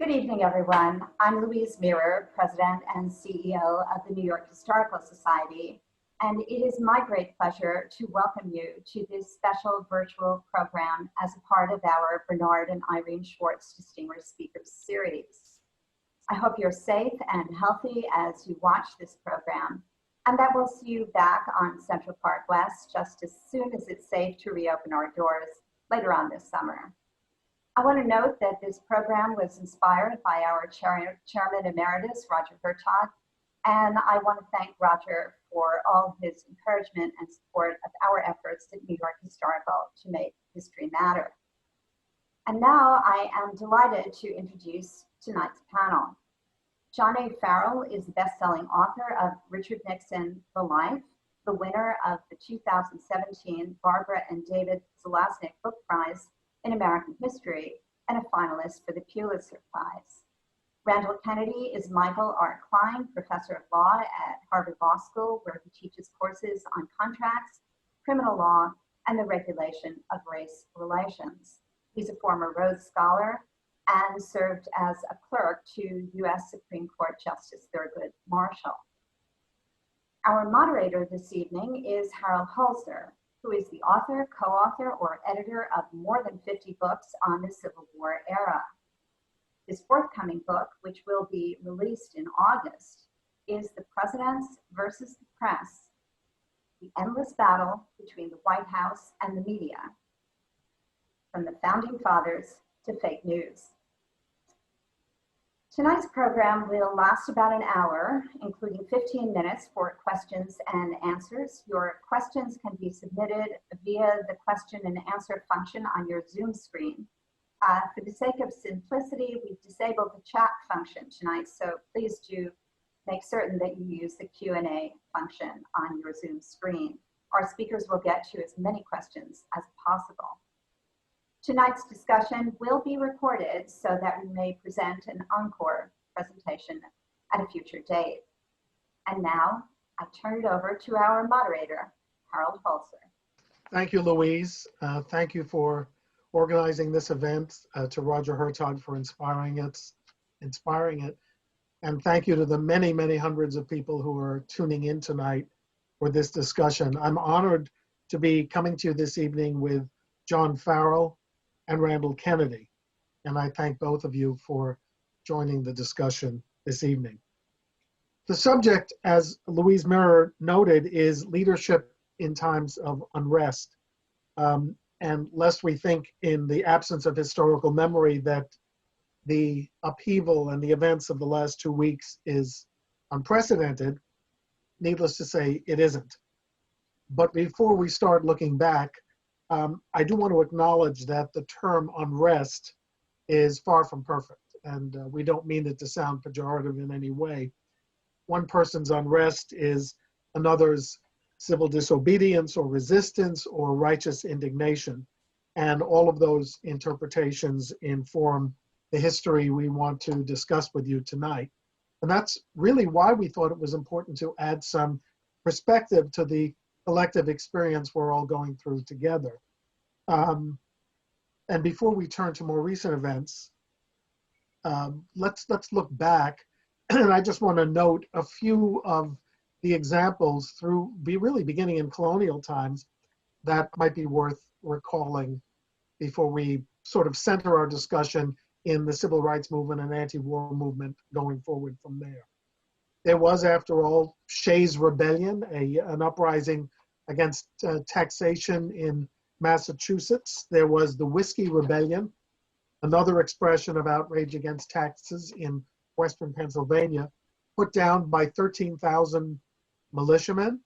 Good evening, everyone. I'm Louise Mirror, President and CEO of the New York Historical Society, and it is my great pleasure to welcome you to this special virtual program as a part of our Bernard and Irene Schwartz Distinguished Speakers Series. I hope you're safe and healthy as you watch this program, and that we'll see you back on Central Park West just as soon as it's safe to reopen our doors later on this summer. I want to note that this program was inspired by our Chairman Emeritus, Roger Hertog, and I want to thank Roger for all his encouragement and support of our efforts at New York Historical to make history matter. And now I am delighted to introduce tonight's panel. John Farrell is the best-selling author of Richard Nixon, The Life, the winner of the 2017 Barbara and David Zelaznik Book Prize in American History, and a finalist for the Pulitzer Prize. Randall Kennedy is Michael R. Klein Professor of Law at Harvard Law School, where he teaches courses on contracts, criminal law, and the regulation of race relations. He's a former Rhodes Scholar and served as a clerk to U.S. Supreme Court Justice Thurgood Marshall. Our moderator this evening is Harold Holzer, who is the author, co-author, or editor of more than 50 books on the Civil War era. His forthcoming book, which will be released in August, is The Presidents versus the Press, the endless battle between the White House and the media, from the Founding Fathers to fake news. Tonight's program will last about an hour, including 15 minutes for questions and answers. Your questions can be submitted via the question and answer function on your Zoom screen. For the sake of simplicity, we've disabled the chat function tonight, so please do make certain that you use the Q&A function on your Zoom screen. Our speakers will get to as many questions as possible. Tonight's discussion will be recorded so that we may present an encore presentation at a future date. And now I turn it over to our moderator, Harold Holzer. Thank you, Louise. Thank you for organizing this event, to Roger Hertog for inspiring it. And thank you to the many, many hundreds of people who are tuning in tonight for this discussion. I'm honored to be coming to you this evening with John Farrell and Randall Kennedy. And I thank both of you for joining the discussion this evening. The subject, as Louise Mirror noted, is leadership in times of unrest. And lest we think in the absence of historical memory that the upheaval and the events of the last 2 weeks is unprecedented, needless to say, it isn't. But before we start looking back, I do want to acknowledge that the term unrest is far from perfect, and we don't mean it to sound pejorative in any way. One person's unrest is another's civil disobedience or resistance or righteous indignation, and all of those interpretations inform the history we want to discuss with you tonight. And that's really why we thought it was important to add some perspective to the collective experience we're all going through together. And before we turn to more recent events, let's look back. And I just want to note a few of the examples really beginning in colonial times that might be worth recalling before we sort of center our discussion in the civil rights movement and anti-war movement going forward from there. There was, after all, Shays' Rebellion, an uprising against taxation in Massachusetts. There was the Whiskey Rebellion, another expression of outrage against taxes in Western Pennsylvania, put down by 13,000 militiamen,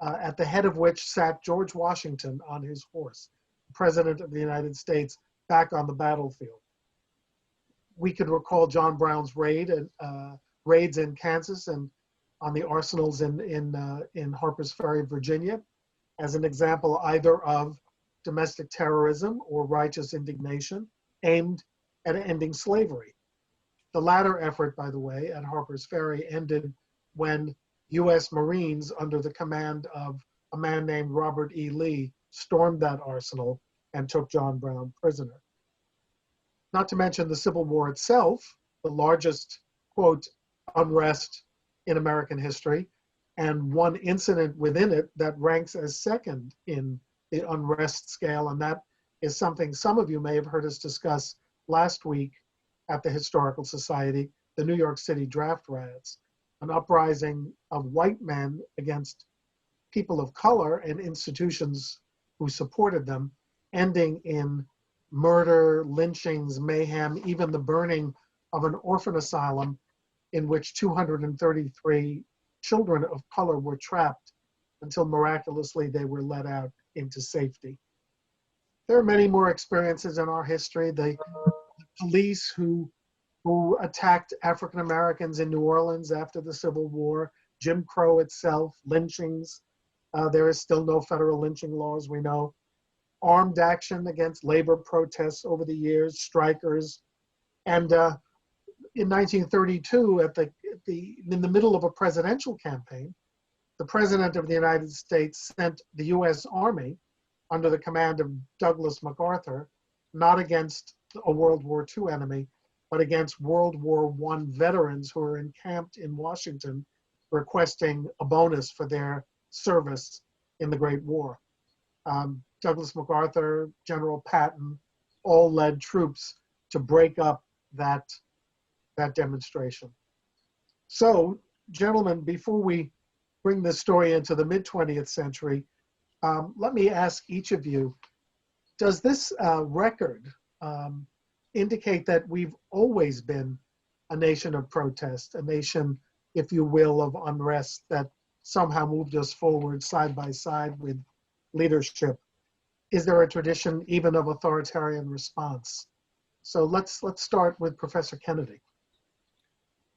at the head of which sat George Washington on his horse, President of the United States, back on the battlefield. We could recall John Brown's raids in Kansas and on the arsenals in Harper's Ferry, Virginia, as an example either of domestic terrorism or righteous indignation aimed at ending slavery. The latter effort, by the way, at Harper's Ferry ended when U.S. Marines under the command of a man named Robert E. Lee stormed that arsenal and took John Brown prisoner. Not to mention the Civil War itself, the largest, quote, unrest in American history, and one incident within it that ranks as second in the unrest scale, and that is something some of you may have heard us discuss last week at the Historical Society, the New York City draft riots, an uprising of white men against people of color and institutions who supported them, ending in murder, lynchings, mayhem, even the burning of an orphan asylum in which 233 children of color were trapped until miraculously they were let out into safety. There are many more experiences in our history. The police who attacked African Americans in New Orleans after the Civil War, Jim Crow itself, lynchings. There is still no federal lynching laws, we know. Armed action against labor protests over the years, strikers. And in 1932, in the middle of a presidential campaign, the President of the United States sent the US Army under the command of Douglas MacArthur, not against a World War II enemy, but against World War I veterans who were encamped in Washington requesting a bonus for their service in the Great War. Douglas MacArthur, General Patton, all led troops to break up that demonstration. So, gentlemen, before we bring this story into the mid-20th century, let me ask each of you, does this record indicate that we've always been a nation of protest, a nation, if you will, of unrest that somehow moved us forward side by side with leadership? Is there a tradition even of authoritarian response? So let's start with Professor Kennedy.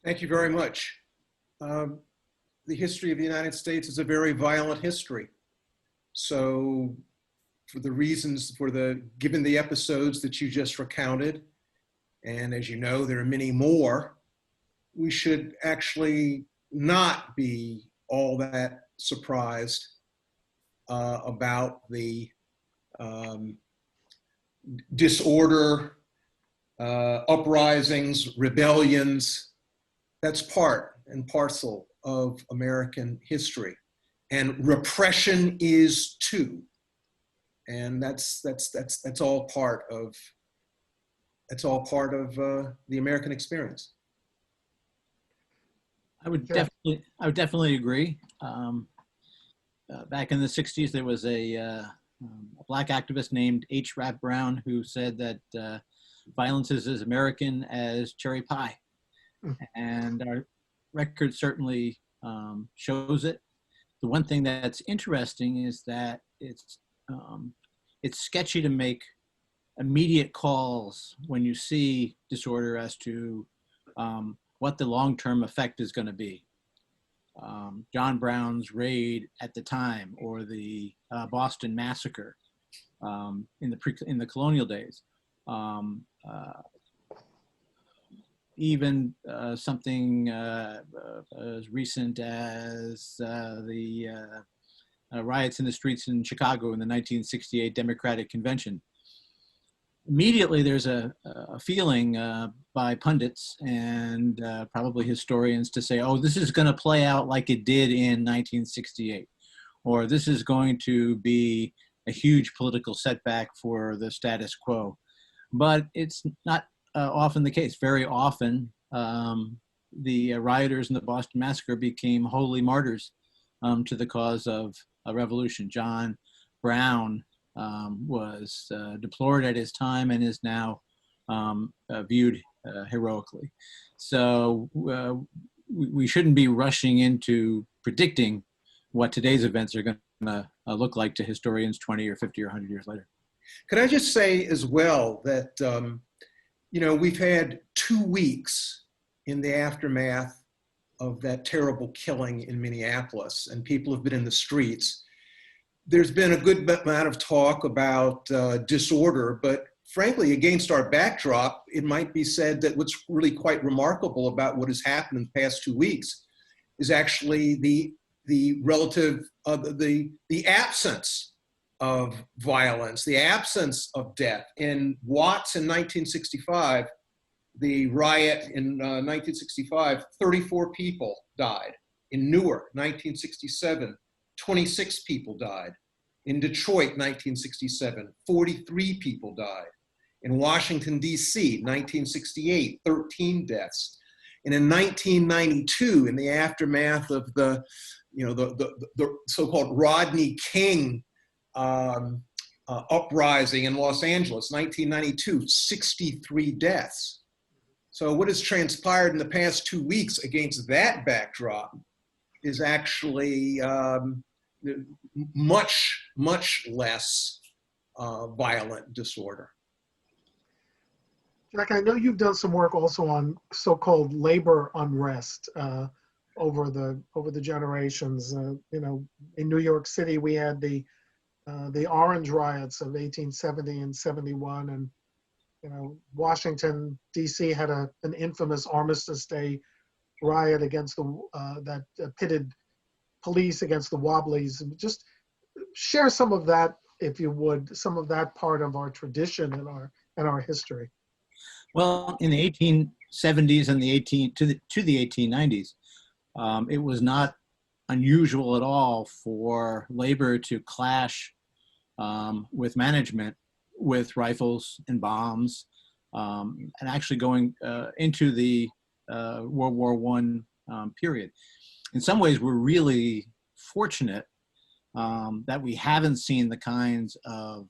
Thank you very much. The history of the United States is a very violent history. So for the reasons, given the episodes that you just recounted, and as you know, there are many more, we should actually not be all that surprised about the disorder, uprisings, rebellions. That's part and parcel of American history. And repression is too. And that's all part of the American experience. I would definitely agree. Back in the 60s, there was a Black activist named H. Rap Brown who said that violence is as American as cherry pie. And our record certainly shows it. The one thing that's interesting is that it's sketchy to make immediate calls when you see disorder as to what the long-term effect is going to be. John Brown's raid at the time, or the Boston massacre in the colonial days, even something as recent as the riots in the streets in Chicago in the 1968 Democratic Convention. Immediately, there's a feeling by pundits and probably historians to say, oh, this is going to play out like it did in 1968, or this is going to be a huge political setback for the status quo. But it's not often the case. Very often, the rioters in the Boston Massacre became holy martyrs to the cause of a revolution. John Brown was deplored at his time and is now viewed heroically. So we shouldn't be rushing into predicting what today's events are going to look like to historians 20 or 50 or 100 years later. Could I just say as well that, we've had 2 weeks in the aftermath of that terrible killing in Minneapolis, and people have been in the streets. There's been a good amount of talk about disorder, but frankly, against our backdrop, it might be said that what's really quite remarkable about what has happened in the past 2 weeks is actually the relative, the absence of violence, the absence of death. In Watts in 1965, the riot in 1965, 34 people died. In Newark, 1967, 26 people died. In Detroit, 1967, 43 people died. In Washington, D.C., 1968, 13 deaths. And in 1992, in the aftermath of the so-called Rodney King uprising in Los Angeles, 1992, 63 deaths. So what has transpired in the past 2 weeks against that backdrop is actually much, much less violent disorder. Jack, I know you've done some work also on so-called labor unrest over the generations. In New York City, we had the Orange Riots of 1870 and 71, and Washington D.C. had an infamous Armistice Day riot against that pitted police against the Wobblies. Just share some of that, if you would, some of that part of our tradition and our history. Well, in the 1870s and the 1890s, it was not unusual at all for labor to clash with management with rifles and bombs, and actually going into the World War I period. In some ways, we're really fortunate that we haven't seen the kinds of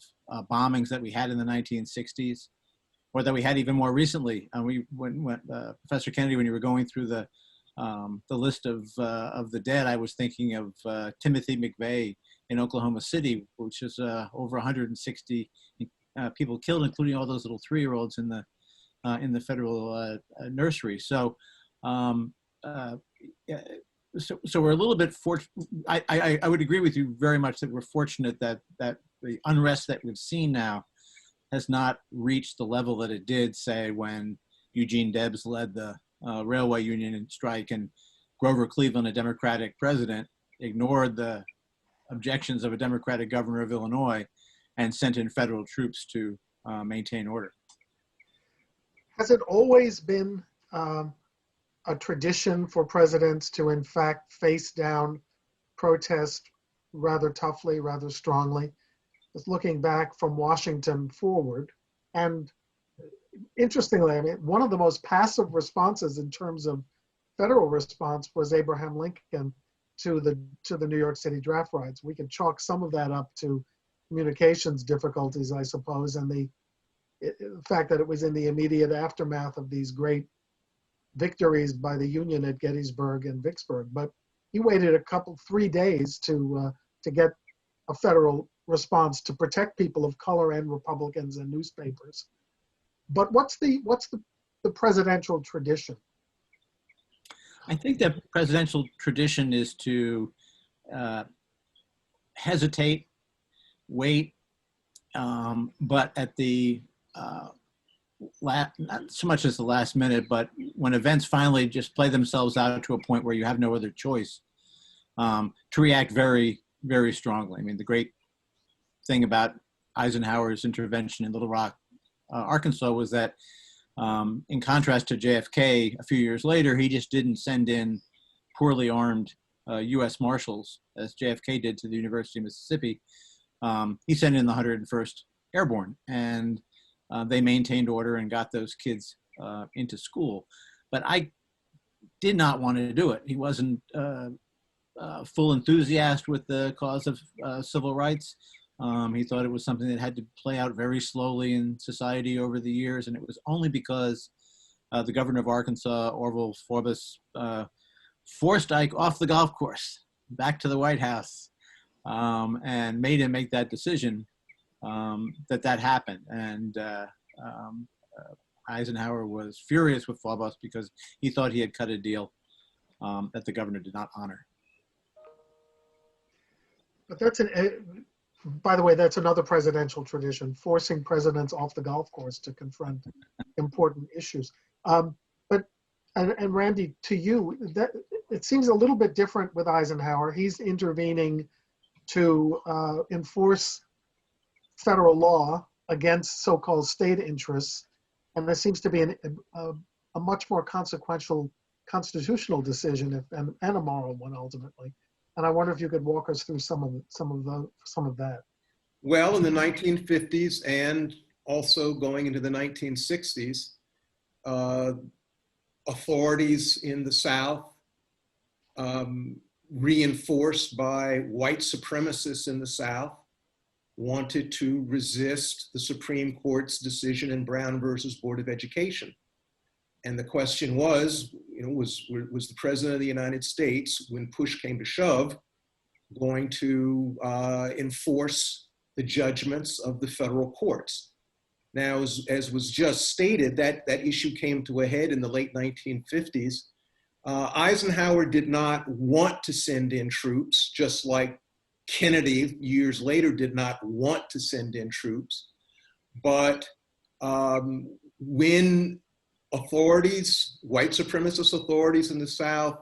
bombings that we had in the 1960s, or that we had even more recently. When Professor Kennedy, when you were going through the list of the dead, I was thinking of Timothy McVeigh in Oklahoma City, which is over 160 people killed, including all those little 3-year-olds in the federal nursery. So we're a little bit fortunate. I would agree with you very much that we're fortunate that the unrest that we've seen now has not reached the level that it did, say, when Eugene Debs led the railway union strike and Grover Cleveland, a Democratic president, ignored the objections of a Democratic governor of Illinois and sent in federal troops to maintain order. Has it always been a tradition for presidents to, in fact, face down protest rather toughly, rather strongly? Just looking back from Washington forward, and interestingly, I mean, one of the most passive responses in terms of federal response was Abraham Lincoln to the New York City draft riots. We can chalk some of that up to communications difficulties, I suppose, and the fact that it was in the immediate aftermath of these great victories by the Union at Gettysburg and Vicksburg. But he waited 3 days to get a federal response to protect people of color and Republicans and newspapers. But what's the presidential tradition? I think that presidential tradition is to hesitate, wait, but at the not so much as the last minute, but when events finally just play themselves out to a point where you have no other choice, to react very, very strongly. I mean, the great thing about Eisenhower's intervention in Little Rock, Arkansas, was that in contrast to JFK a few years later, he just didn't send in poorly armed U.S. Marshals, as JFK did to the University of Mississippi. He sent in the 101st Airborne, and they maintained order and got those kids into school. But I did not want to do it. He wasn't full enthusiast with the cause of civil rights. He thought it was something that had to play out very slowly in society over the years, and it was only because the governor of Arkansas, Orville Forbes, forced Ike off the golf course, back to the White House, and made him make that decision that happened. And Eisenhower was furious with Forbes because he thought he had cut a deal that the governor did not honor. But by the way, that's another presidential tradition, forcing presidents off the golf course to confront important issues. But Randy, to you, that it seems a little bit different with Eisenhower. He's intervening to enforce federal law against so-called state interests, And there seems to be a much more consequential constitutional decision and a moral one ultimately. And I wonder if you could walk us through some of that. Well, in the 1950s and also going into the 1960s, authorities in the South, reinforced by white supremacists in the South, wanted to resist the Supreme Court's decision in Brown versus Board of Education. And the question was, was the President of the United States, when push came to shove, going to enforce the judgments of the federal courts? Now, as was just stated, that issue came to a head in the late 1950s. Eisenhower did not want to send in troops, just like Kennedy years later did not want to send in troops. But when authorities, white supremacist authorities in the South,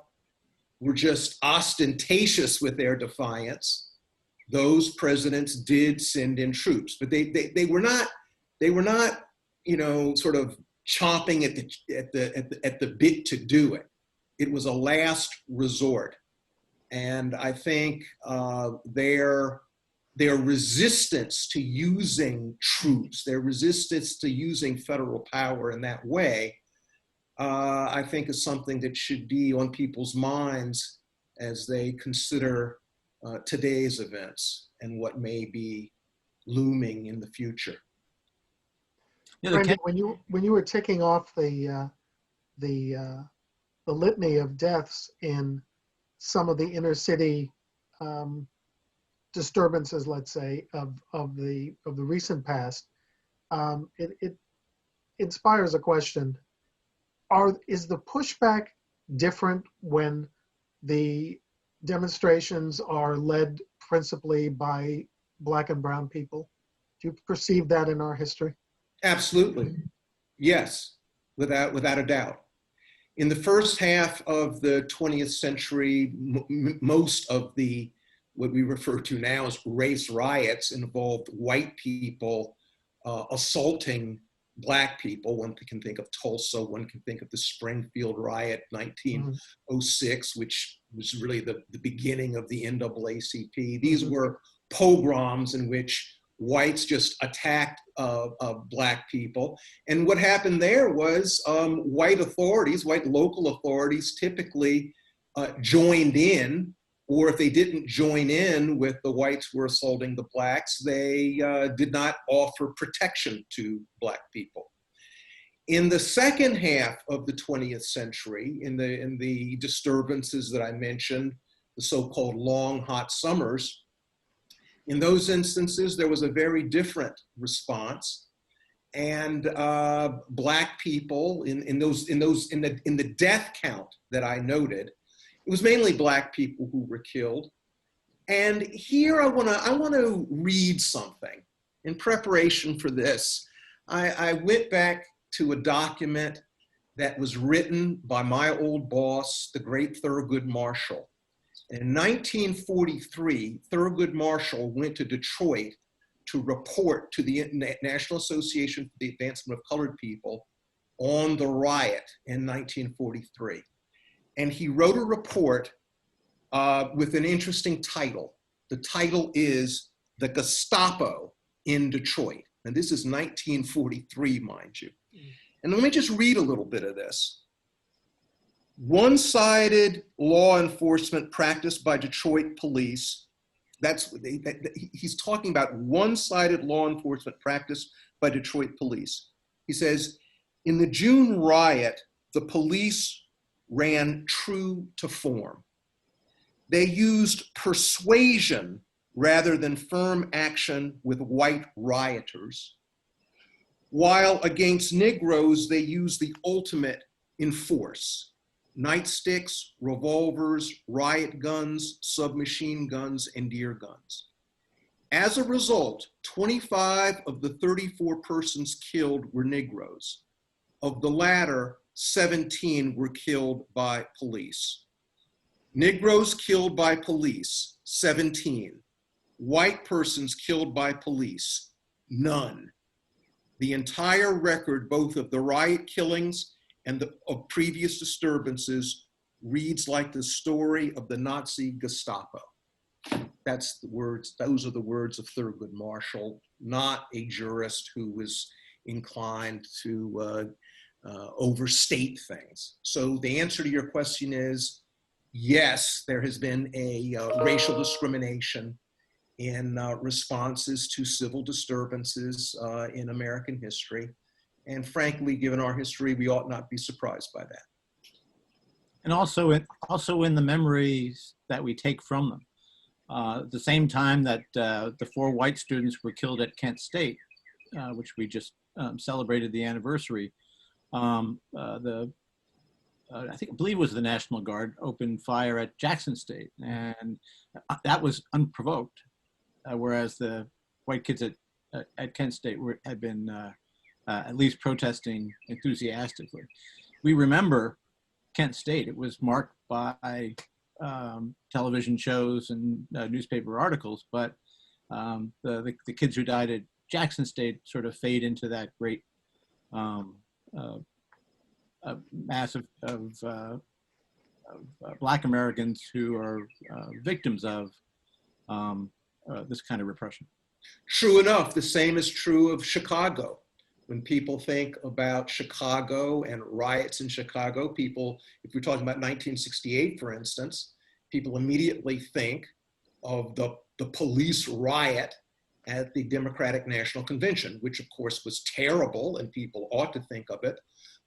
were just ostentatious with their defiance, those presidents did send in troops. But they were not sort of chomping at the bit to do it. It was a last resort. And I think their resistance to using troops, their resistance to using federal power in that way, I think is something that should be on people's minds as they consider today's events and what may be looming in the future. Randall, when you were ticking off the litany of deaths in some of the inner city disturbances, let's say, of the recent past, it inspires a question. Is the pushback different when the demonstrations are led principally by Black and brown people? Do you perceive that in our history? Absolutely. Yes, without a doubt. In the first half of the 20th century, most of what we refer to now as race riots involved white people assaulting Black people. One can think of Tulsa, one can think of the Springfield riot, 1906, which was really the beginning of the NAACP. These were pogroms in which whites just attacked Black people. And what happened there was white local authorities typically joined in, or if they didn't join in with the whites who were assaulting the Blacks, they did not offer protection to Black people. In the second half of the 20th century, in the disturbances that I mentioned, the so-called long, hot summers, in those instances, there was a very different response, and Black people in the death count that I noted, it was mainly Black people who were killed. And here I want to read something in preparation for this. I went back to a document that was written by my old boss, the great Thurgood Marshall. In 1943, Thurgood Marshall went to Detroit to report to the National Association for the Advancement of Colored People on the riot in 1943. And he wrote a report with an interesting title. The title is The Gestapo in Detroit. And this is 1943, mind you. And let me just read a little bit of this. One-sided law enforcement practiced by Detroit police. He's talking about one-sided law enforcement practice by Detroit police. He says, in the June riot, the police ran true to form. They used persuasion rather than firm action with white rioters, while against Negroes, they used the ultimate in force. Nightsticks, revolvers, riot guns, submachine guns, and deer guns. As a result, 25 of the 34 persons killed were Negroes. Of the latter, 17 were killed by police. Negroes killed by police, 17. White persons killed by police, none. The entire record, both of the riot killings and of previous disturbances, reads like the story of the Nazi Gestapo. That's the words, those are the words of Thurgood Marshall, not a jurist who was inclined to overstate things. So the answer to your question is, yes, there has been a racial discrimination in responses to civil disturbances in American history. And frankly, given our history, we ought not be surprised by that. And also in the memories that we take from them. At the same time that the 4 white students were killed at Kent State, which we just celebrated the anniversary, I believe it was the National Guard opened fire at Jackson State, and that was unprovoked, whereas the white kids at Kent State had been at least protesting enthusiastically. We remember Kent State. It was marked by television shows and newspaper articles, but the kids who died at Jackson State sort of fade into that great mass of Black Americans who are victims of this kind of repression. True enough, the same is true of Chicago. When people think about Chicago and riots in Chicago, people, if we're talking about 1968, for instance, people immediately think of the police riot at the Democratic National Convention, which of course was terrible and people ought to think of it.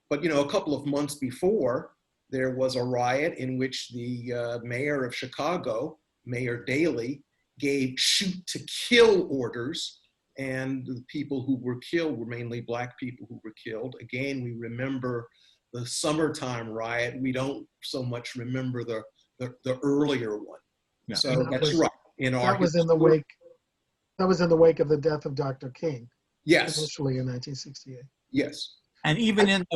But a couple of months before, there was a riot in which the mayor of Chicago, Mayor Daley, gave shoot to kill orders, and the people who were killed were mainly Black people who were killed. Again, we remember the summertime riot. We don't so much remember the earlier one. Yeah. So that's right. That was in the wake of the death of Dr. King. Yes. Initially in 1968. Yes. And even in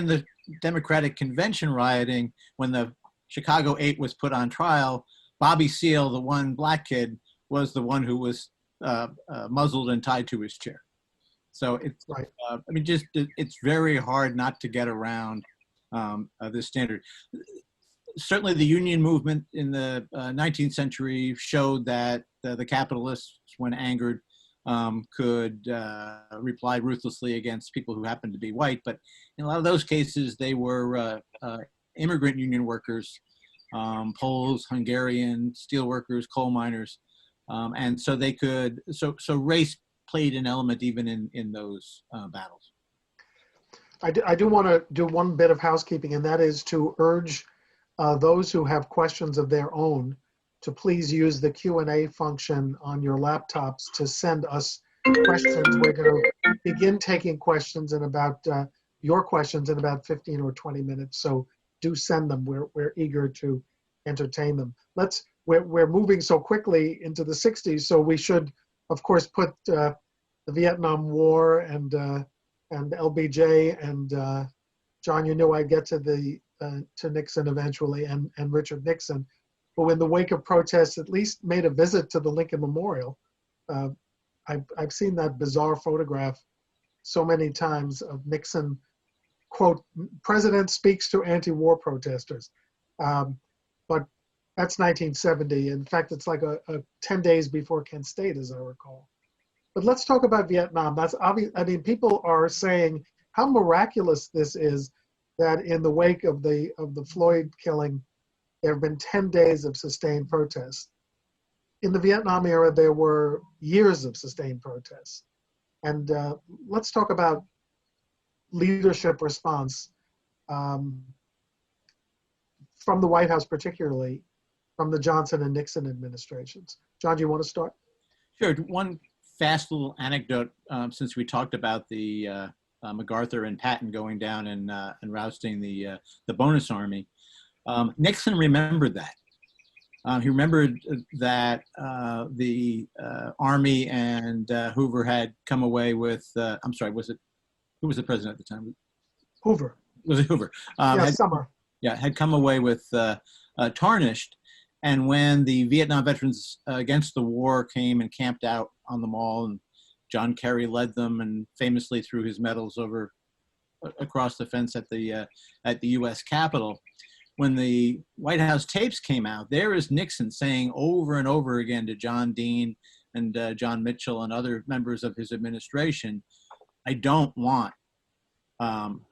the Democratic Convention rioting, when the Chicago 8 was put on trial, Bobby Seale, the one Black kid, was the one who was muzzled and tied to his chair. So it's, right. It's very hard not to get around this standard. Certainly the union movement in the 19th century showed that the capitalists, when angered, could reply ruthlessly against people who happened to be white. But in a lot of those cases, they were immigrant union workers, Poles, Hungarian, steel workers, coal miners. And so they could, so race played an element even in those battles. I do want to do one bit of housekeeping, and that is to urge those who have questions of their own to please use the Q&A function on your laptops to send us questions. We're going to begin taking questions in about your questions in about 15 or 20 minutes. So do send them. We're eager to entertain them. We're moving so quickly into the 60s, so we should, of course, put the Vietnam War and LBJ and John, you knew I'd get to Nixon eventually, and Richard Nixon, who in the wake of protests at least made a visit to the Lincoln Memorial. I've seen that bizarre photograph so many times of Nixon, quote, "President speaks to anti-war protesters." But that's 1970. In fact, it's like a 10 days before Kent State, as I recall. But let's talk about Vietnam. That's obvious. I mean, people are saying how miraculous this is that in the wake of the Floyd killing, there have been 10 days of sustained protests. In the Vietnam era, there were years of sustained protests. And let's talk about leadership response from the White House, particularly from the Johnson and Nixon administrations. John, do you want to start? Sure. One fast little anecdote, since we talked about the MacArthur and Patton going down and rousting the bonus army. Nixon remembered that. He remembered that the Army and Hoover had come away with, I'm sorry, who was the president at the time? Hoover. Was it Hoover? Summer. Yeah, had come away with tarnished. And when the Vietnam Veterans Against the War came and camped out on the mall and John Kerry led them and famously threw his medals across the fence at the U.S. Capitol. When the White House tapes came out, there is Nixon saying over and over again to John Dean and John Mitchell and other members of his administration, I don't want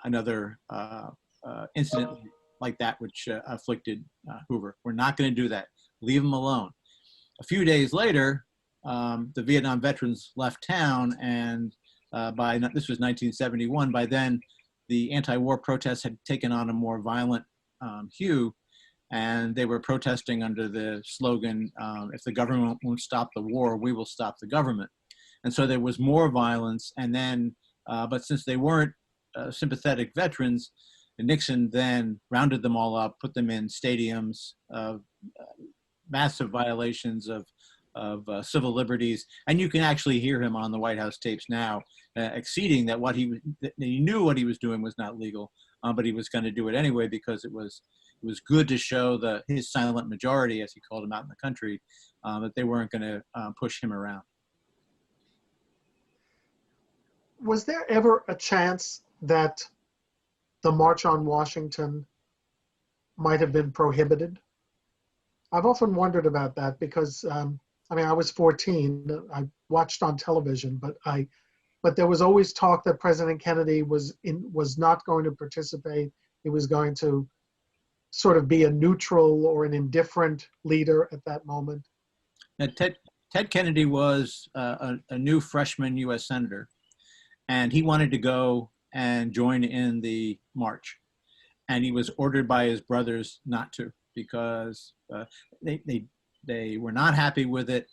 another incident like that which afflicted Hoover. We're not going to do that. Leave him alone. A few days later, the Vietnam veterans left town, and this was 1971. By then, the anti-war protests had taken on a more violent hue, and they were protesting under the slogan, if the government won't stop the war, we will stop the government. And so there was more violence, and then, but since they weren't sympathetic veterans, Nixon then rounded them all up, put them in stadiums, massive violations of civil liberties, and you can actually hear him on the White House tapes now, exceeding that he knew what he was doing was not legal, but he was going to do it anyway because it was good to show his silent majority, as he called them out in the country, that they weren't going to push him around. Was there ever a chance that the March on Washington might have been prohibited? I've often wondered about that because, I was 14. I watched on television, but there was always talk that President Kennedy was not going to participate. He was going to sort of be a neutral or an indifferent leader at that moment. Now, Ted Kennedy was a new freshman U.S. senator, and he wanted to go and join in the march. And he was ordered by his brothers not to because they were not happy with it.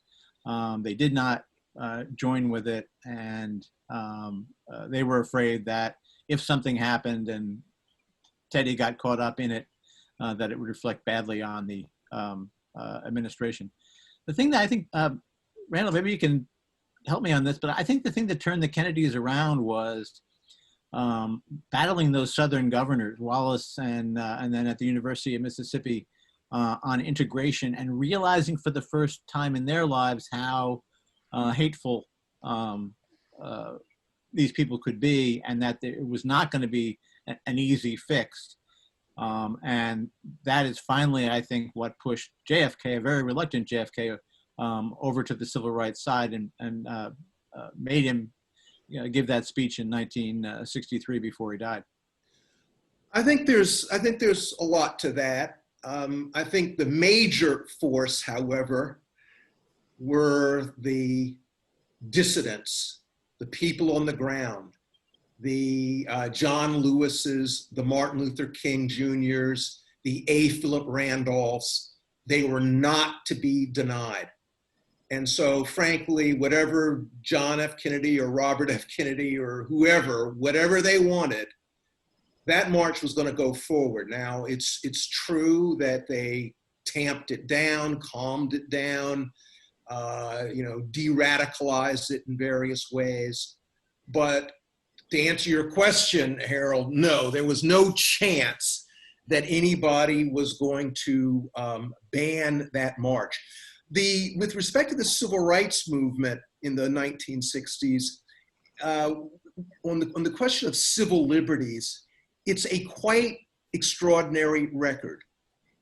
They did not join with it, and they were afraid that if something happened and Teddy got caught up in it, that it would reflect badly on the administration. The thing that I think, Randall, maybe you can help me on this, but I think the thing that turned the Kennedys around was battling those Southern governors, Wallace and then at the University of Mississippi, on integration, and realizing for the first time in their lives how hateful these people could be, and that it was not going to be an easy fix. And that is finally, I think, what pushed JFK, a very reluctant JFK, over to the civil rights side and made him give that speech in 1963 before he died. I think there's a lot to that. I think the major force, however, were the dissidents, the people on the ground, the John Lewis's, the Martin Luther King Jr.'s, the A. Philip Randolphs. They were not to be denied. And so, frankly, whatever John F. Kennedy or Robert F. Kennedy or whoever, whatever they wanted, that march was going to go forward. Now, it's true that they tamped it down, calmed it down, de-radicalized it in various ways. But to answer your question, Harold, no, there was no chance that anybody was going to ban that march. With respect to the civil rights movement in the 1960s, on the question of civil liberties, it's a quite extraordinary record.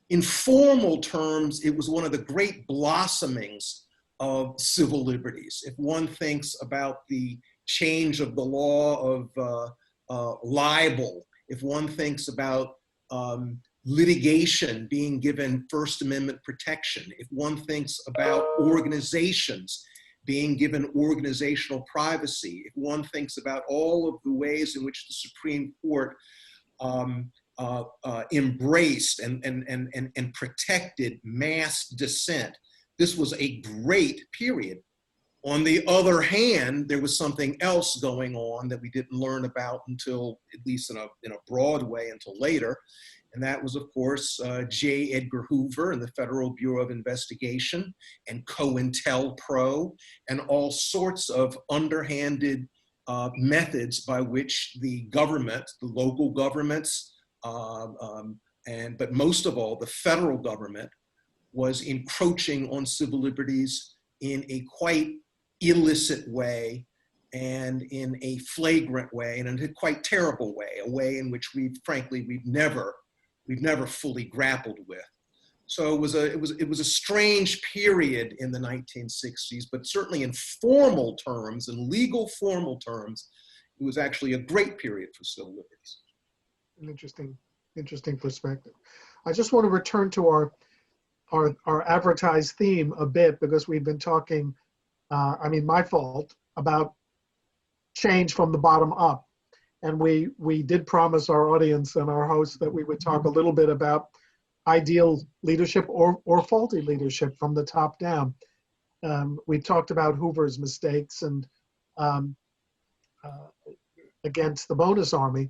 In formal terms, it was one of the great blossomings of civil liberties. If one thinks about the change of the law of libel, if one thinks about litigation being given First Amendment protection, if one thinks about organizations being given organizational privacy, if one thinks about all of the ways in which the Supreme Court embraced and protected mass dissent, this was a great period. On the other hand, there was something else going on that we didn't learn about until, at least in a broad way, until later. And that was, of course, J. Edgar Hoover and the Federal Bureau of Investigation and COINTELPRO and all sorts of underhanded methods by which the government, the local governments, but most of all, the federal government was encroaching on civil liberties in a quite illicit way and in a flagrant way, and in a quite terrible way, a way in which we've never fully grappled with. So it was a strange period in the 1960s, but certainly in formal terms, in legal formal terms, it was actually a great period for civil liberties. An interesting perspective. I just want to return to our advertised theme a bit, because we've been talking, my fault, about change from the bottom up. And we did promise our audience and our hosts that we would talk a little bit about ideal leadership or faulty leadership from the top down. We talked about Hoover's mistakes and against the bonus army.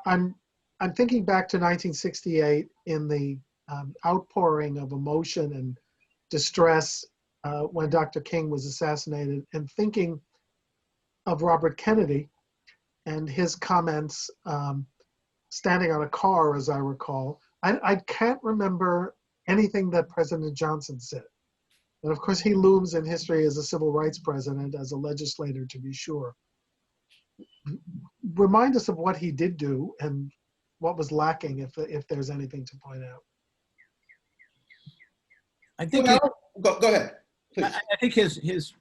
I'm thinking back to 1968 in the outpouring of emotion and distress when Dr. King was assassinated, and thinking of Robert Kennedy and his comments standing on a car, as I recall. I can't remember anything that President Johnson said. And of course, he looms in history as a civil rights president, as a legislator, to be sure. Remind us of what he did do and what was lacking, if there's anything to point out. I think Go ahead, please. I think his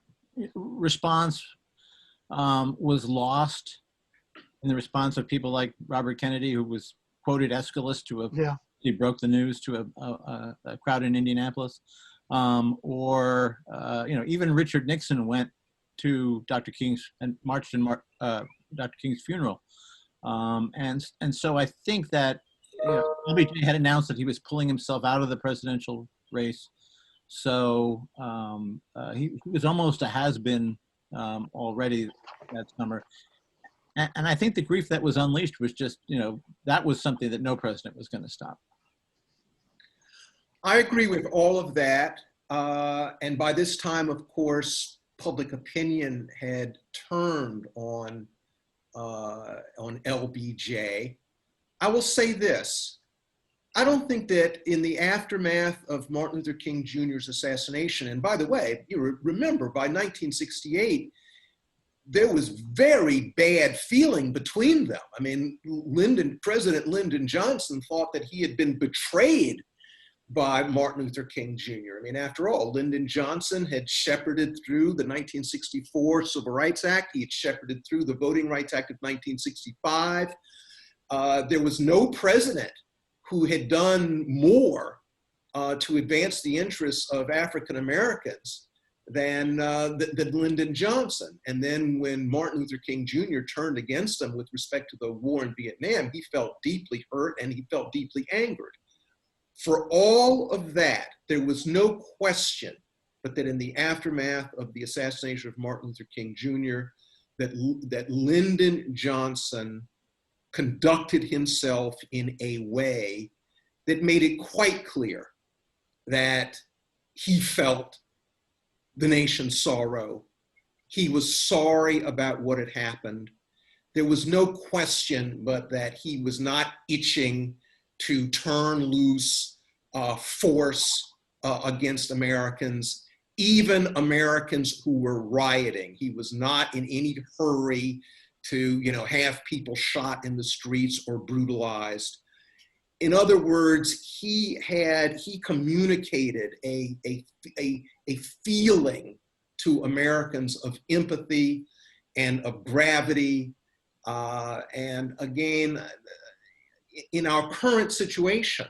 response was lost in the response of people like Robert Kennedy, who was quoted Aeschylus to a he broke the news to a crowd in Indianapolis, even Richard Nixon went to Dr. King's and marched in Dr. King's funeral, and so I think that LBJ had announced that he was pulling himself out of the presidential race, so he was almost a has-been already that summer. And I think the grief that was unleashed was just, that was something that no president was going to stop. I agree with all of that. And by this time, of course, public opinion had turned on LBJ. I will say this. I don't think that in the aftermath of Martin Luther King Jr.'s assassination, and by the way, you remember by 1968, there was very bad feeling between them. I mean, President Lyndon Johnson thought that he had been betrayed by Martin Luther King Jr. I mean, after all, Lyndon Johnson had shepherded through the 1964 Civil Rights Act. He had shepherded through the Voting Rights Act of 1965. There was no president who had done more to advance the interests of African Americans than Lyndon Johnson. And then when Martin Luther King Jr. turned against him with respect to the war in Vietnam, he felt deeply hurt and he felt deeply angered. For all of that, there was no question but that in the aftermath of the assassination of Martin Luther King Jr., that Lyndon Johnson conducted himself in a way that made it quite clear that he felt the nation's sorrow. He was sorry about what had happened. There was no question but that he was not itching to turn loose force against Americans, even Americans who were rioting. He was not in any hurry to, have people shot in the streets or brutalized. In other words, he communicated a feeling to Americans of empathy and of gravity. And again, in our current situation,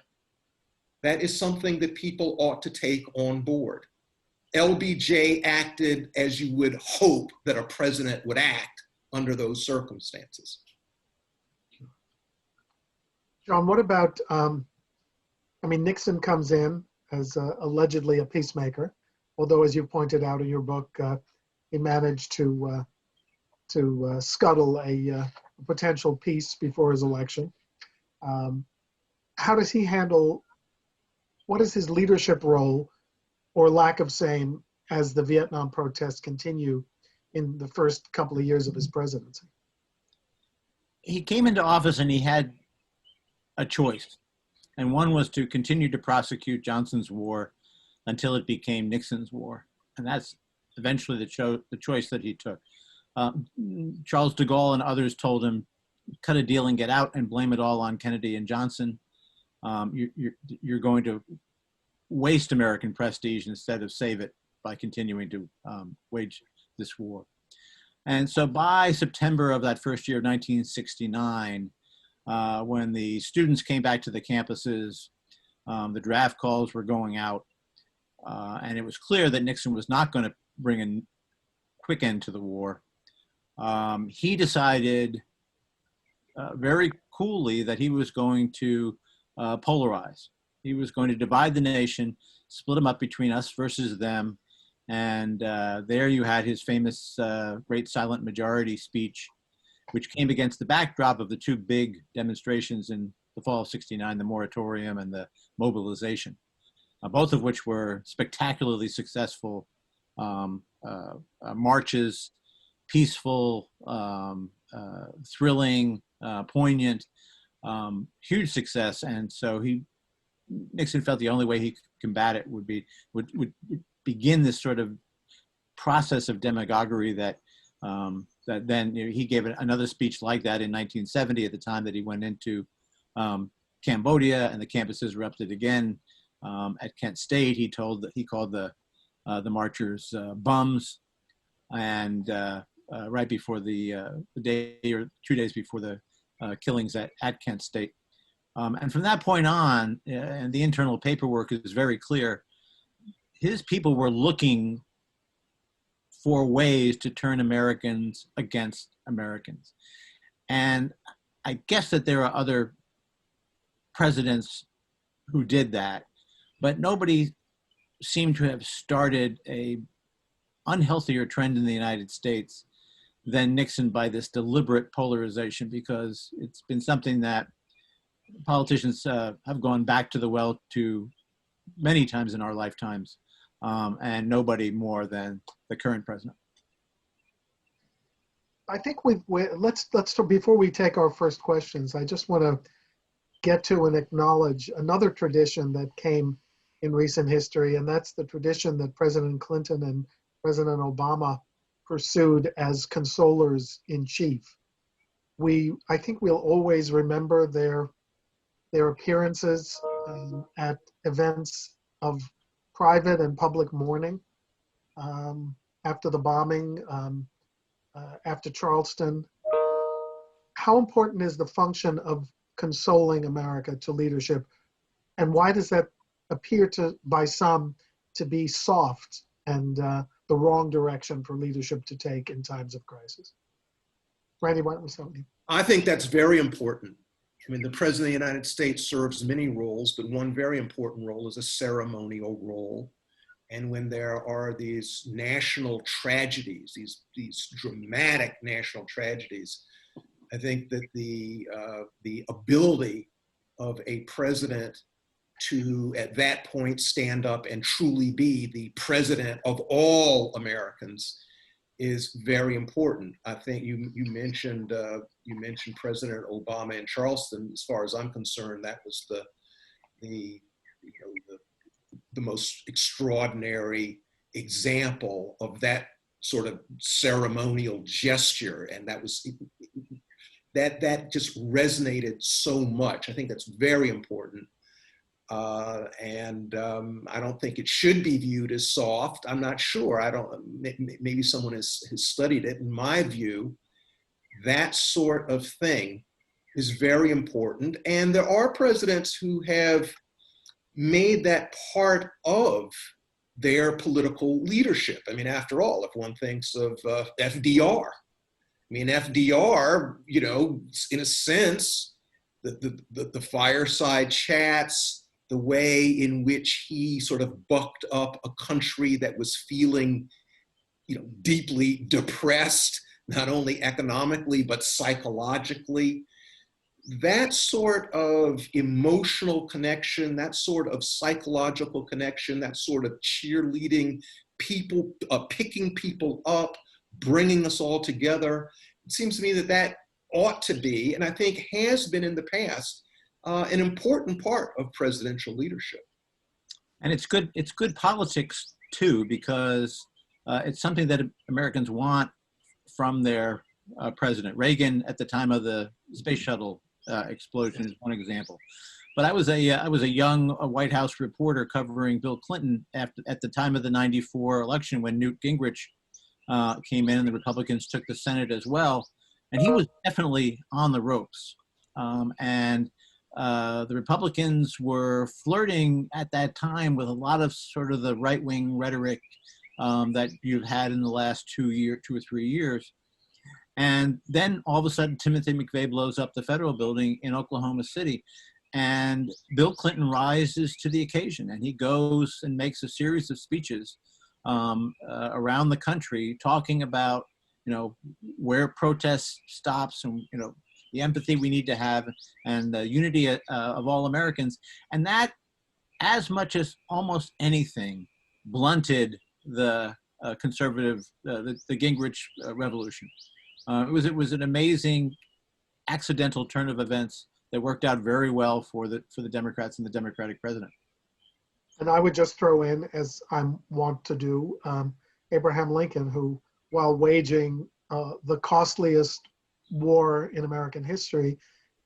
that is something that people ought to take on board. LBJ acted as you would hope that a president would act under those circumstances. John, what about, Nixon comes in as allegedly a peacemaker, although as you pointed out in your book, he managed to scuttle a potential peace before his election. How does he handle, what is his leadership role or lack of same as the Vietnam protests continue in the first couple of years of his presidency? He came into office and he had a choice. And one was to continue to prosecute Johnson's war until it became Nixon's war. And that's eventually the choice that he took. Charles de Gaulle and others told him, cut a deal and get out and blame it all on Kennedy and Johnson. You're going to waste American prestige instead of save it by continuing to wage this war. And so by September of that first year of 1969, when the students came back to the campuses, the draft calls were going out, and it was clear that Nixon was not going to bring a quick end to the war. He decided very coolly that he was going to polarize. He was going to divide the nation, split them up between us versus them. And there you had his famous Great Silent Majority speech, which came against the backdrop of the two big demonstrations in the fall of '69, the moratorium and the mobilization, both of which were spectacularly successful marches, peaceful, thrilling, poignant, huge success. And so Nixon felt the only way he could combat it would begin this sort of process of demagoguery that then he gave another speech like that in 1970 at the time that he went into Cambodia and the campuses erupted again at Kent State. He called the marchers bums, and right before the day or 2 days before the killings at Kent State. And from that point on, and the internal paperwork is very clear, his people were looking for ways to turn Americans against Americans. And I guess that there are other presidents who did that, but nobody seemed to have started a unhealthier trend in the United States than Nixon by this deliberate polarization, because it's been something that politicians have gone back to the well to many times in our lifetimes, and nobody more than the current president. I think let's before we take our first questions, I just want to get to and acknowledge another tradition that came in recent history, and that's the tradition that President Clinton and President Obama pursued as consolers in chief. I think we'll always remember their appearances at events of private and public mourning after the bombing, after Charleston. How important is the function of consoling America to leadership, and why does that appear by some to be soft and the wrong direction for leadership to take in times of crisis? Randy, why don't we start with you? I think that's very important. I mean, the President of the United States serves many roles, but one very important role is a ceremonial role. And when there are these national tragedies, these dramatic national tragedies, I think that the ability of a president to, at that point, stand up and truly be the president of all Americans is very important. I think you mentioned President Obama in Charleston. As far as I'm concerned, that was the most extraordinary example of that sort of ceremonial gesture, and that just resonated so much. I think that's very important. And I don't think it should be viewed as soft. I'm not sure. Maybe someone has studied it. In my view, that sort of thing is very important. And there are presidents who have made that part of their political leadership. I mean, after all, if one thinks of FDR, I mean, FDR, in a sense, the fireside chats, the way in which he sort of bucked up a country that was feeling, deeply depressed, not only economically, but psychologically. That sort of emotional connection, that sort of psychological connection, that sort of cheerleading people, picking people up, bringing us all together. It seems to me that ought to be, and I think has been in the past, an important part of presidential leadership. And it's good politics too, because it's something that Americans want from their president. Reagan, at the time of the space shuttle explosion, is one example. But I was a young White House reporter covering Bill Clinton at the time of the '94 election, when Newt Gingrich came in and the Republicans took the Senate as well, and he was definitely on the ropes. And the Republicans were flirting at that time with a lot of sort of the right-wing rhetoric that you've had in the last 2 or 3 years. And then all of a sudden, Timothy McVeigh blows up the federal building in Oklahoma City, and Bill Clinton rises to the occasion, and he goes and makes a series of speeches around the country, talking about, where protest stops, and the empathy we need to have, and the unity of all Americans. And that, as much as almost anything, blunted the conservative, the Gingrich revolution. It was an amazing accidental turn of events that worked out very well for the Democrats and the Democratic president. And I would just throw in, as I'm wont to do, Abraham Lincoln, who, while waging the costliest war in American history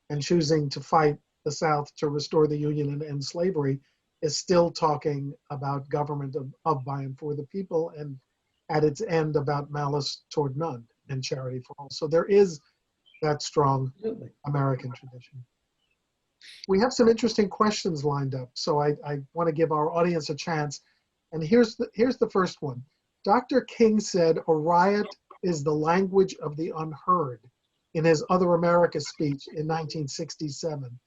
and choosing to fight the South to restore the Union and end slavery, is still talking about government of, by, and for the people, and at its end about malice toward none and charity for all. So there is that strong American tradition. We have some interesting questions lined up, so I want to give our audience a chance. And here's the first one. Dr. King said a riot is the language of the unheard in his Other America speech in 1967.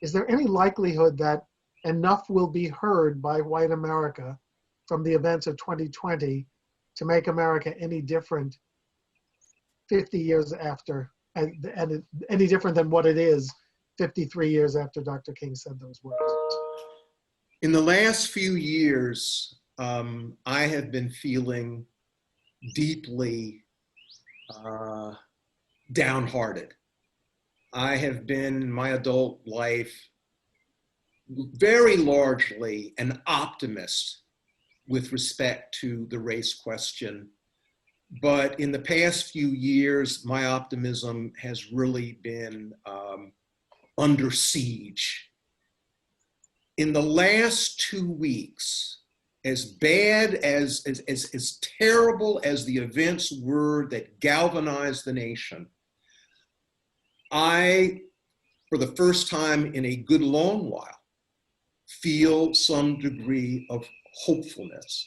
Is there any likelihood that enough will be heard by white America from the events of 2020 to make America any different 50 years after, and any different than what it is 53 years after Dr. King said those words? In the last few years, I have been feeling deeply downhearted. I have been, in my adult life, very largely an optimist with respect to the race question. But in the past few years, my optimism has really been under siege. In the last 2 weeks, as bad as terrible as the events were that galvanized the nation, I, for the first time in a good long while, feel some degree of hopefulness,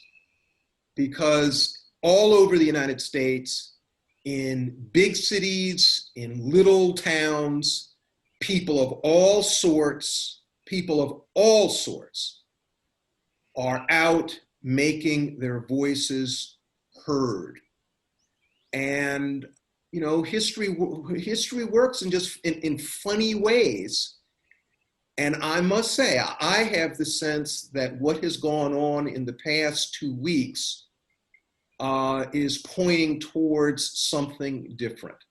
because all over the United States, in big cities, in little towns, people of all sorts are out making their voices heard. And history works in funny ways. And I must say, I have the sense that what has gone on in the past 2 weeks is pointing towards something different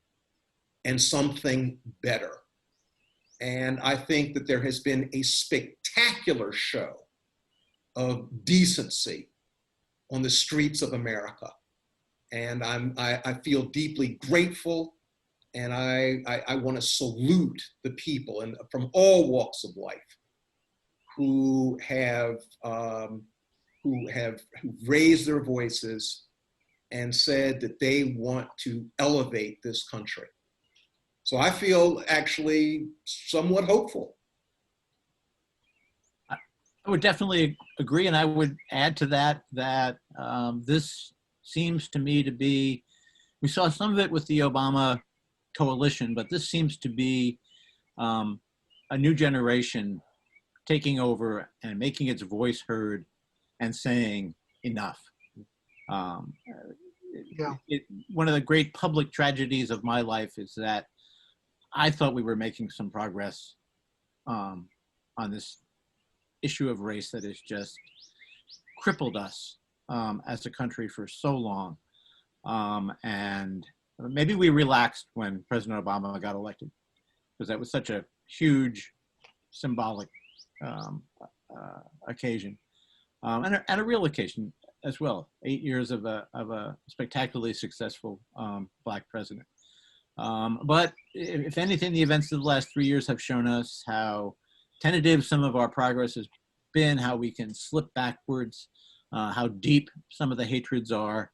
and something better. And I think that there has been a spectacular show of decency on the streets of America. And I feel deeply grateful, and I want to salute the people and from all walks of life who have raised their voices and said that they want to elevate this country. So I feel actually somewhat hopeful. I would definitely agree, and I would add to that this seems to me to be, we saw some of it with the Obama coalition, but this seems to be a new generation taking over and making its voice heard and saying enough. One of the great public tragedies of my life is that I thought we were making some progress on this issue of race that has just crippled us as a country for so long. And maybe we relaxed when President Obama got elected, because that was such a huge symbolic occasion, and a real occasion. as well. 8 years of a spectacularly successful Black president. But if anything, the events of the last 3 years have shown us how tentative some of our progress has been, how we can slip backwards, how deep some of the hatreds are.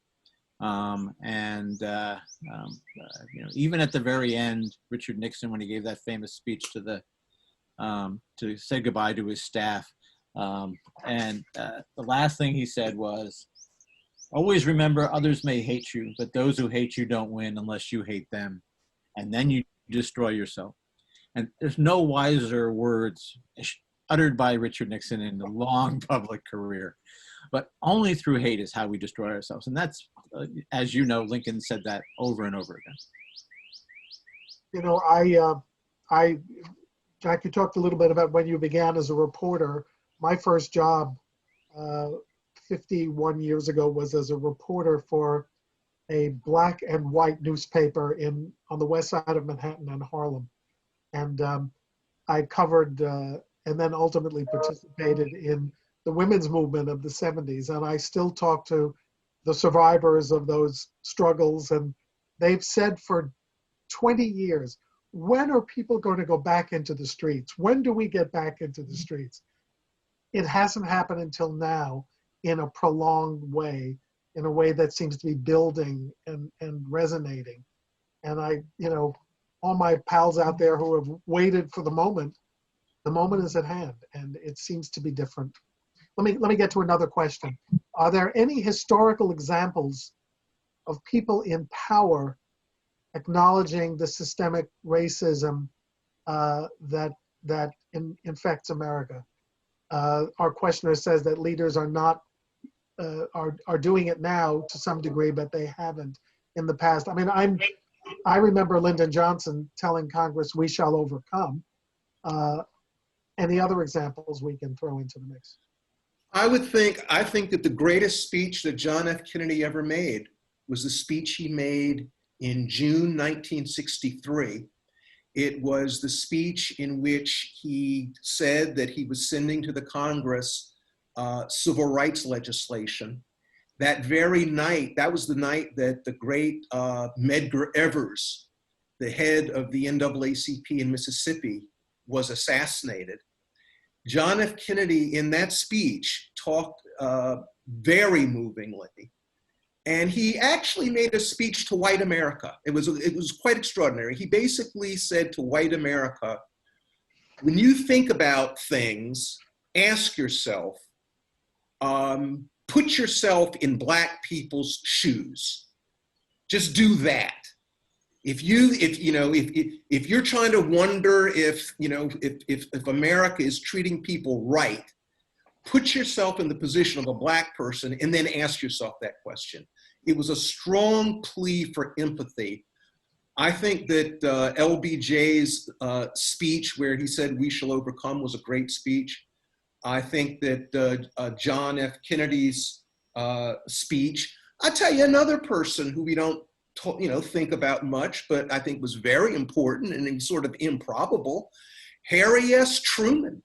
Even at the very end, Richard Nixon, when he gave that famous speech to say goodbye to his staff, the last thing he said was, "Always remember, others may hate you, but those who hate you don't win unless you hate them, and then you destroy yourself." And there's no wiser words uttered by Richard Nixon in a long public career. But only through hate is how we destroy ourselves. And that's, as you know, Lincoln said that over and over again. You know, Jack, you talked a little bit about when you began as a reporter. My first job 51 years ago was as a reporter for a black and white newspaper on the west side of Manhattan and Harlem. And I covered and then ultimately participated in the women's movement of the 70s. And I still talk to the survivors of those struggles. And they've said for 20 years, when are people going to go back into the streets? When do we get back into the streets? It hasn't happened until now in a prolonged way, in a way that seems to be building and resonating. And all my pals out there who have waited for the moment is at hand, and it seems to be different. Let me get to another question. Are there any historical examples of people in power acknowledging the systemic racism that infects America? Our questioner says that leaders are not are doing it now to some degree, but they haven't in the past. I mean, I remember Lyndon Johnson telling Congress, "We shall overcome." Any other examples we can throw into the mix? I think that the greatest speech that John F. Kennedy ever made was the speech he made in June 1963. It was the speech in which he said that he was sending to the Congress civil rights legislation. That very night, that was the night that the great Medgar Evers, the head of the NAACP in Mississippi, was assassinated. John F. Kennedy, in that speech, talked very movingly. And he actually made a speech to white America. It was quite extraordinary. He basically said to white America, when you think about things, ask yourself, put yourself in Black people's shoes. Just do that. If you're trying to wonder if America is treating people right, put yourself in the position of a Black person and then ask yourself that question. It was a strong plea for empathy. I think that LBJ's speech where he said, "We shall overcome," was a great speech. I think that John F. Kennedy's speech, I'll tell you another person who we don't think about much, but I think was very important and sort of improbable, Harry S. Truman.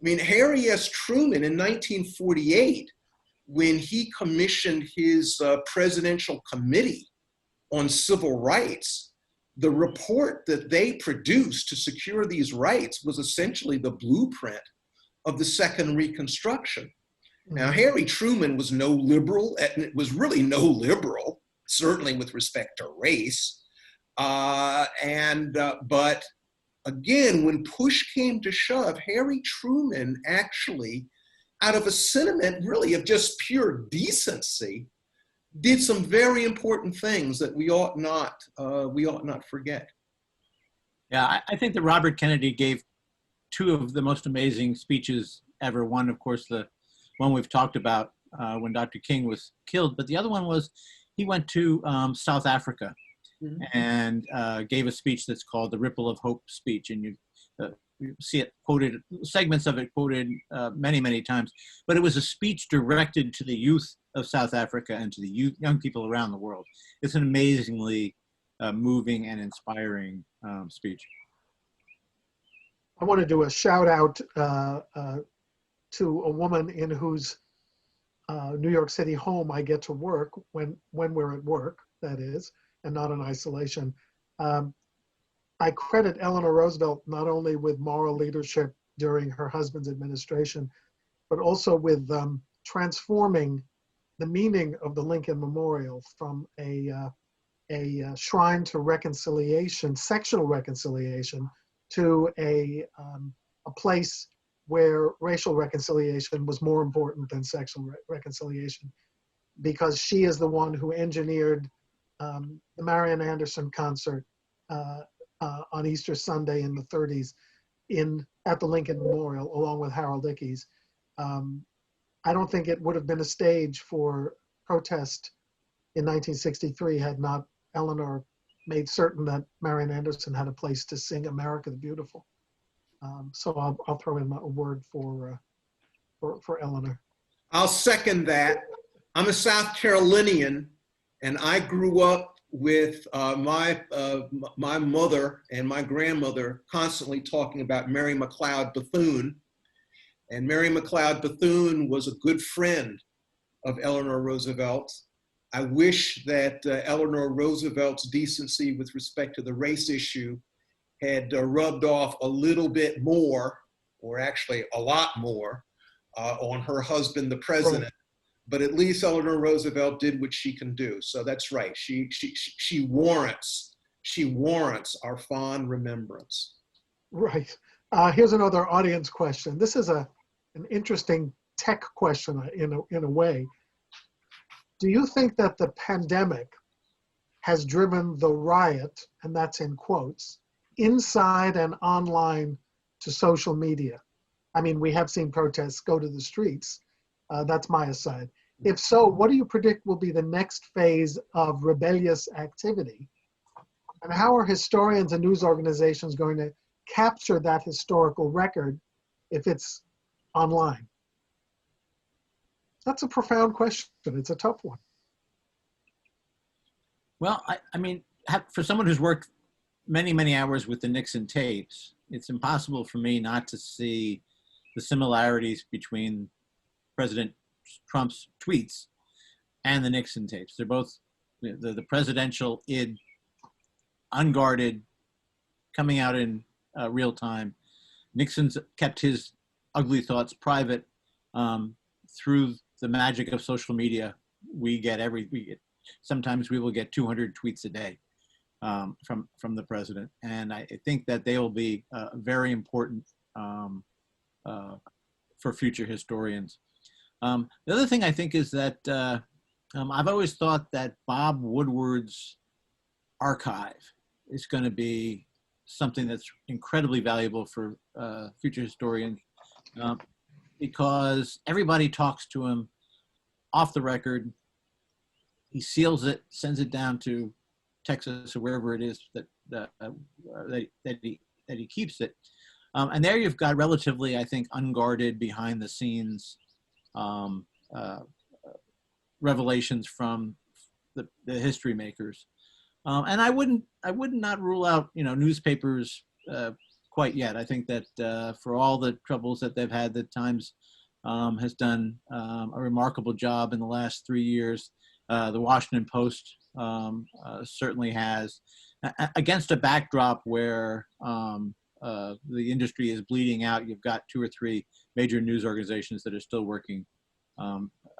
I mean, Harry S. Truman in 1948, when he commissioned his presidential committee on civil rights, the report that they produced to secure these rights was essentially the blueprint of the Second Reconstruction. Now, Harry Truman was no liberal, and it was really no liberal, certainly with respect to race. But again, when push came to shove, Harry Truman actually, out of a sentiment really of just pure decency, did some very important things that we ought not forget. Yeah, I think that Robert Kennedy gave two of the most amazing speeches ever. One, of course, the one we've talked about when Dr. King was killed, but the other one was he went to South Africa and gave a speech that's called the Ripple of Hope speech. And you see it quoted, segments of it quoted many, many times. But it was a speech directed to the youth of South Africa and to the young people around the world. It's an amazingly moving and inspiring speech. I want to do a shout out to a woman in whose New York City home I get to work when we're at work, that is, and not in isolation. I credit Eleanor Roosevelt not only with moral leadership during her husband's administration, but also with transforming the meaning of the Lincoln Memorial from a shrine to reconciliation, sectional reconciliation, to a place where racial reconciliation was more important than sexual reconciliation, because she is the one who engineered the Marian Anderson concert on Easter Sunday in the 30s at the Lincoln Memorial, along with Harold Ickes. I don't think it would have been a stage for protest in 1963 had not Eleanor made certain that Marian Anderson had a place to sing "America the Beautiful." So I'll throw in a word for Eleanor. I'll second that. I'm a South Carolinian, and I grew up with my mother and my grandmother constantly talking about Mary McLeod Bethune. And Mary McLeod Bethune was a good friend of Eleanor Roosevelt. I wish that Eleanor Roosevelt's decency with respect to the race issue had rubbed off a little bit more, or actually a lot more, on her husband, the president. Right. But at least Eleanor Roosevelt did what she can do. So that's right. She warrants our fond remembrance. Right. Here's another audience question. This is an interesting tech question in a way. Do you think that the pandemic has driven the riot, and that's in quotes, inside and online to social media? I mean, we have seen protests go to the streets. That's my aside. If so, what do you predict will be the next phase of rebellious activity? And how are historians and news organizations going to capture that historical record if it's online? That's a profound question. It's a tough one. Well, I mean, for someone who's worked many, many hours with the Nixon tapes, it's impossible for me not to see the similarities between President Trump's tweets and the Nixon tapes. They're both the presidential id, unguarded, coming out in real time. Nixon's kept his ugly thoughts private. Through the magic of social media, sometimes we will get 200 tweets a day from the president. And I think that they will be very important for future historians. The other thing I think is that I've always thought that Bob Woodward's archive is going to be something that's incredibly valuable for future historians, because everybody talks to him off the record. He seals it, sends it down to Texas or wherever it is that he keeps it. And there you've got relatively, I think, unguarded, behind the scenes revelations from the history makers. And I would not rule out, newspapers quite yet. I think that for all the troubles that they've had, the Times has done a remarkable job in the last 3 years. The Washington Post certainly has, against a backdrop where the industry is bleeding out. You've got 2 or 3 major news organizations that are still working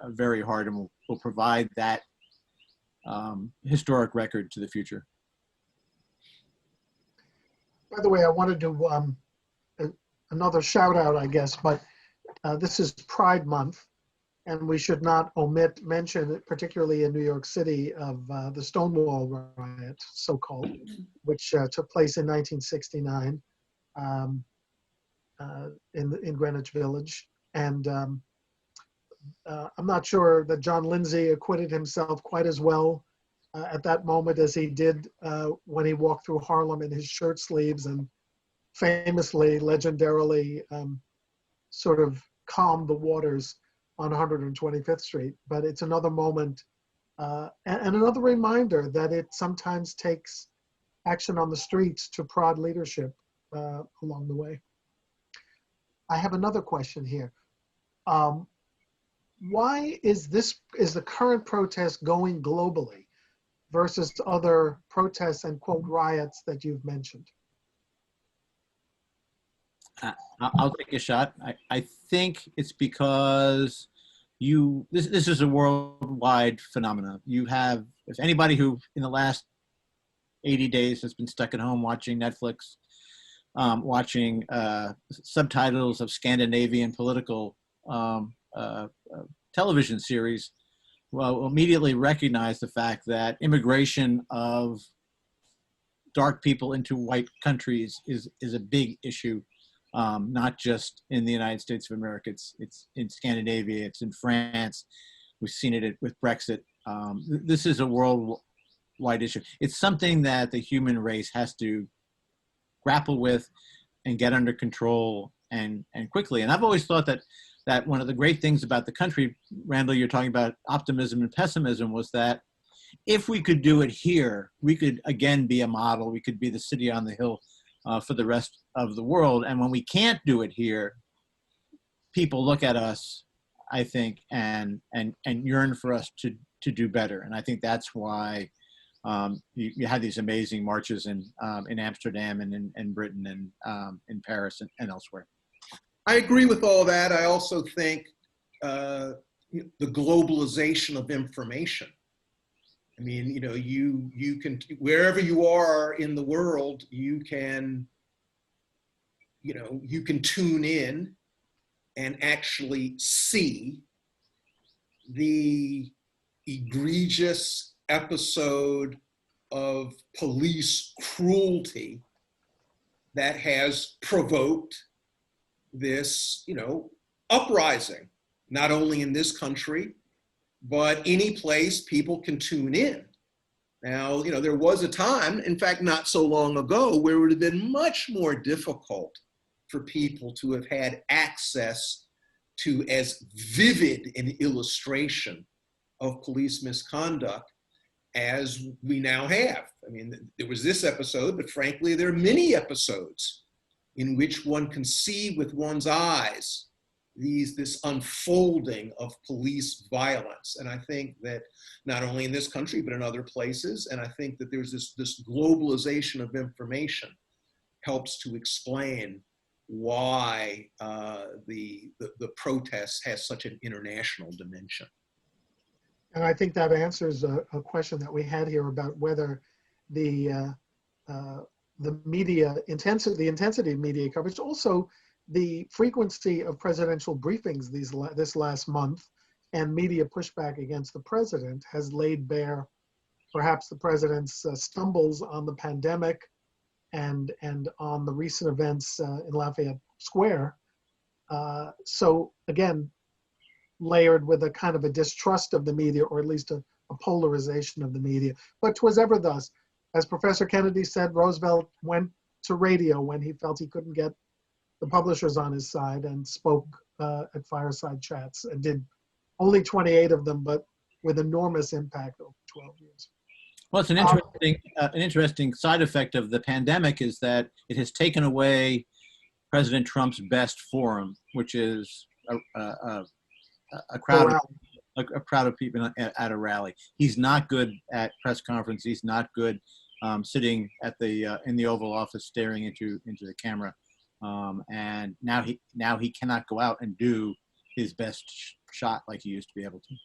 very hard and will provide that historic record to the future. By the way, I want to do another shout out, I guess, but this is Pride Month, and we should not omit mention, particularly in New York City, of the Stonewall riot, so-called, which took place in 1969 in Greenwich Village. And I'm not sure that John Lindsay acquitted himself quite as well at that moment as he did when he walked through Harlem in his shirt sleeves and famously, legendarily, sort of calmed the waters on 125th Street. But it's another moment and another reminder that it sometimes takes action on the streets to prod leadership along the way. I have another question here. why is the current protest going globally versus other protests and quote riots that you've mentioned? I'll take a shot. I think it's because this is a worldwide phenomenon. You have, if anybody who in the last 80 days has been stuck at home watching Netflix, watching subtitles of Scandinavian political television series, will immediately recognize the fact that immigration of dark people into white countries is a big issue, not just in the United States of America. It's in Scandinavia, it's in France. We've seen it with Brexit. This is a worldwide issue. It's something that the human race has to grapple with and get under control and quickly. And I've always thought that one of the great things about the country, Randall, you're talking about optimism and pessimism, was that if we could do it here, we could again be a model. We could be the city on the hill for the rest of the world. And when we can't do it here, people look at us, I think, and yearn for us to do better. And I think that's why you had these amazing marches in Amsterdam and in Britain and in Paris and elsewhere. I agree with all that. I also think the globalization of information. I mean, you can, wherever you are in the world, you can tune in and actually see the egregious episode of police cruelty that has provoked this, uprising, not only in this country, but any place people can tune in. Now, there was a time, in fact, not so long ago, where it would have been much more difficult for people to have had access to as vivid an illustration of police misconduct as we now have. I mean, there was this episode, but frankly, there are many episodes in which one can see with one's eyes this unfolding of police violence. And I think that not only in this country, but in other places, and I think that there's this globalization of information helps to explain why the protest has such an international dimension. And I think that answers a question that we had here about whether the media intensity, the intensity of media coverage, also the frequency of presidential briefings this last month and media pushback against the president has laid bare perhaps the president's stumbles on the pandemic and on the recent events in Lafayette Square. So again, layered with a kind of a distrust of the media, or at least a polarization of the media. But 'twas ever thus. As Professor Kennedy said, Roosevelt went to radio when he felt he couldn't get the publishers on his side and spoke at fireside chats and did only 28 of them, but with enormous impact over 12 years. Well, it's an interesting side effect of the pandemic is that it has taken away President Trump's best forum, which is a crowd of people at a rally. He's not good at press conference. He's not good sitting at in the Oval Office staring into the camera. And now he cannot go out and do his best shot like he used to be able to.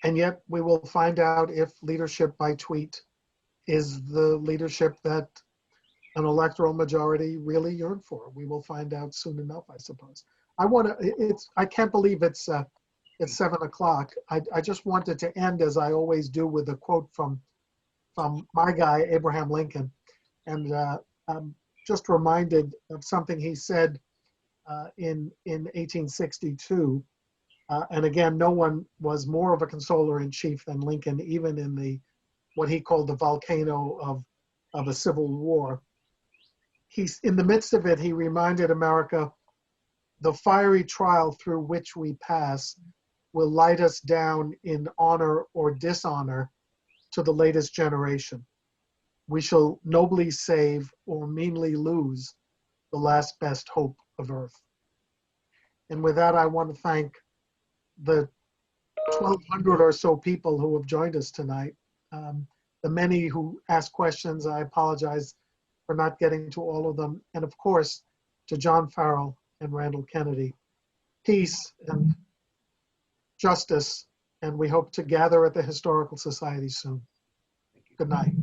And yet we will find out if leadership by tweet is the leadership that an electoral majority really yearned for. We will find out soon enough, I suppose. I can't believe it's 7 o'clock. I just wanted to end, as I always do, with a quote from my guy, Abraham Lincoln. And I'm just reminded of something he said in 1862. And again, no one was more of a consoler in chief than Lincoln, even in what he called the volcano of a civil war. He's in the midst of it, he reminded America, the fiery trial through which we pass will light us down in honor or dishonor to the latest generation. We shall nobly save or meanly lose the last best hope of earth. And with that, I want to thank the 1,200 or so people who have joined us tonight. The many who asked questions, I apologize for not getting to all of them. And of course, to John Farrell and Randall Kennedy, peace and justice, and we hope to gather at the Historical Society soon. Good night.